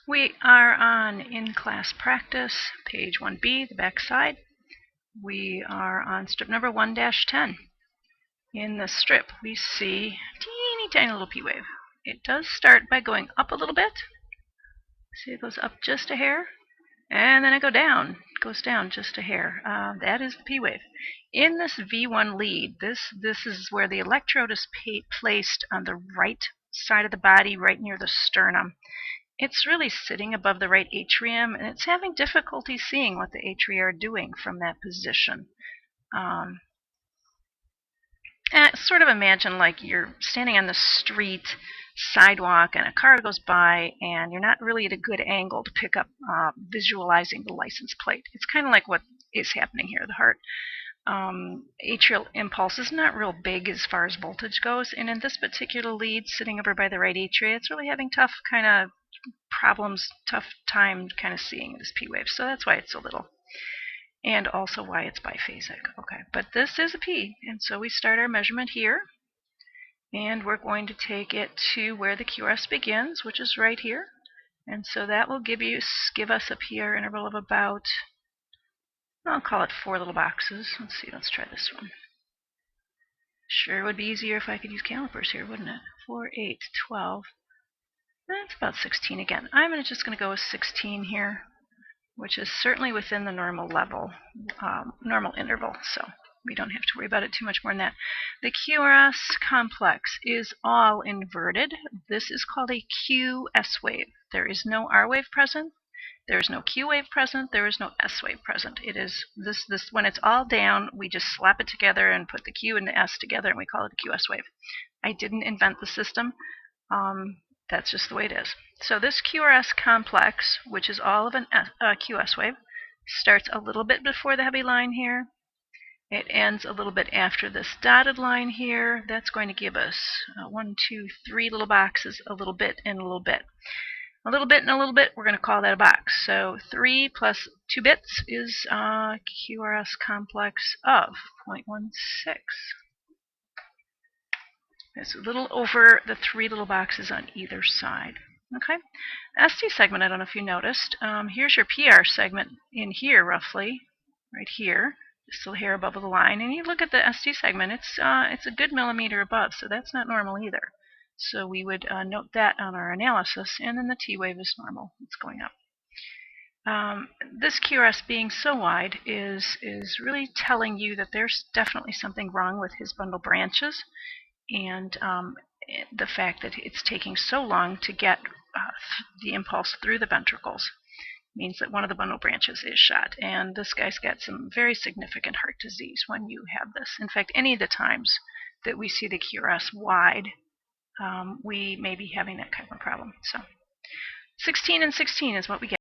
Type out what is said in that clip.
We are on in-class practice, page 1B, the back side. We are on strip number 1-10. In the strip, we see teeny tiny little P wave. It does start by going up a little bit. See, it goes up just a hair, and then it goes down just a hair. That is the P wave. In this V1 lead, this is where the electrode is placed on the right side of the body, right near the sternum. It's really sitting above the right atrium, and it's having difficulty seeing what the atria are doing from that position. Sort of imagine like you're standing on the street sidewalk and a car goes by and you're not really at a good angle to pick up visualizing the license plate. It's kind of like what is happening here. The heart atrial impulse is not real big as far as voltage goes, and in this particular lead sitting over by the right atria, it's really having tough time kind of seeing this P wave. So that's why it's so little. And also why it's biphasic. Okay, but this is a P, and so we start our measurement here, and we're going to take it to where the QRS begins, which is right here. And so that will give us a PR interval of about, I'll call it 4 little boxes. Let's see, let's try this one. Sure would be easier if I could use calipers here, wouldn't it? 4, 8, 12. That's about 16 again. I'm just going to go with 16 here, which is certainly within the normal level, normal interval, so we don't have to worry about it too much more than that. The QRS complex is all inverted. This is called a QS wave. There is no R wave present. There is no Q wave present. There is no S wave present. It is this when it's all down, we just slap it together and put the Q and the S together, and we call it a QS wave. I didn't invent the system. That's just the way it is. So this QRS complex, which is all of a QS wave, starts a little bit before the heavy line here. It ends a little bit after this dotted line here. That's going to give us 1, 2, 3 little boxes, a little bit and a little bit. A little bit and a little bit, we're going to call that a box. So 3 plus 2 bits is QRS complex of 0.16. It's a little over the 3 little boxes on either side. Okay, ST segment, I don't know if you noticed. Here's your PR segment in here, roughly, right here, just a hair above the line. And you look at the ST segment, it's a good millimeter above, so that's not normal either. So we would note that on our analysis, and then the T wave is normal. It's going up. This QRS being so wide is really telling you that there's definitely something wrong with his bundle branches, and the fact that it's taking so long to get the impulse through the ventricles means that one of the bundle branches is shot, and this guy's got some very significant heart disease when you have this. In fact, any of the times that we see the QRS wide, we may be having that kind of problem. So 16 and 16 is what we get.